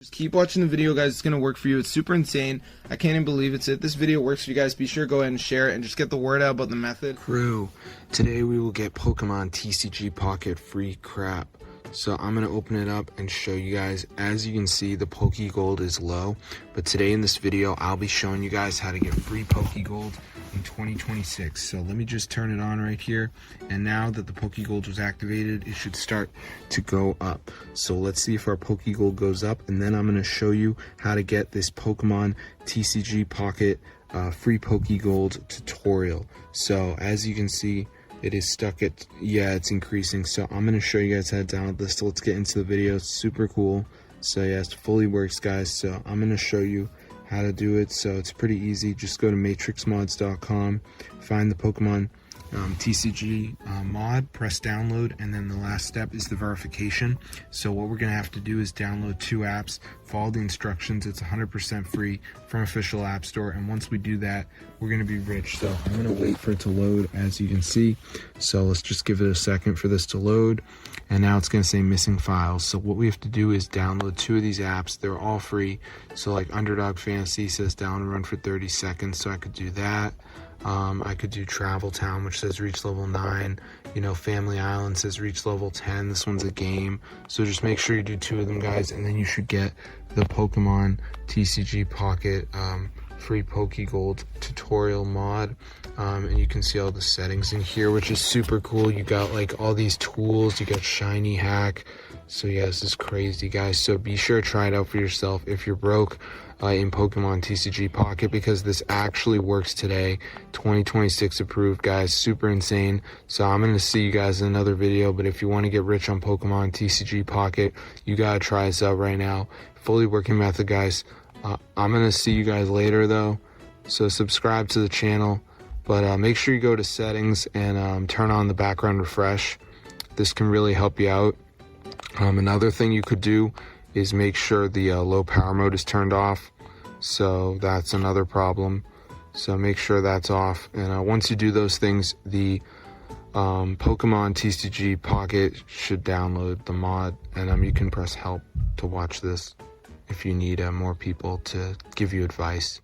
Just keep watching the video, guys. It's going to work for you. It's super insane. I can't even believe it's it. This video works for you guys. Be sure to go ahead and share it and just get the word out about the method. Crew, today we will get Pokemon TCG Pocket free crap. So I'm going to open it up and show you guys. As you can see, the Pokegold is low. But today in this video, I'll be showing you guys how to get free Pokegold in 2026. So let me just turn it on right here. And now that the Pokegold was activated, it should start to go up. So let's see if our Pokegold goes up. And then I'm going to show you how to get this Pokemon TCG Pocket free Pokegold tutorial. So as you can see, it is stuck at, it's increasing. So I'm going to show you guys how to download this. So let's get into the video. It's super cool. So yeah, it fully works, guys. So I'm going to show you how to do it. So it's pretty easy. Just go to matrixmods.com, find the Pokemon TCG mod, press download, and then the last step is the verification. So what we're going to have to do is download 2 apps, follow the instructions. It's 100% free from official app store, and once we do that, we're going to be rich. So I'm going to wait for it to load, as you can see. So let's just give it a second for this to load, and now it's going to say missing files. So what we have to do is download 2 of these apps. They're all free. So like Underdog Fantasy says down and run for 30 seconds, so I could do that. I could do Travel Town, which says reach level 9. You know, Family Island says reach level 10. This one's a game. So just make sure you do 2 of them, guys, and then you should get the Pokemon TCG Pocket free Pokegold tutorial mod. And you can see all the settings in here, which is super cool. You got like all these tools. You got Shiny Hack. So yeah, this is crazy, guys. So be sure to try it out for yourself if you're broke in Pokemon TCG Pocket, because this actually works today. 2026 approved, guys. Super insane. So I'm going to see you guys in another video, but if you want to get rich on Pokemon TCG Pocket, you got to try this out right now. Fully working method, guys. I'm going to see you guys later, though. So subscribe to the channel, but make sure you go to settings and turn on the background refresh. This can really help you out. Another thing you could do is make sure the low power mode is turned off. So that's another problem. So make sure that's off. And once you do those things, the Pokemon TCG Pocket should download the mod. And you can press help to watch this if you need more people to give you advice.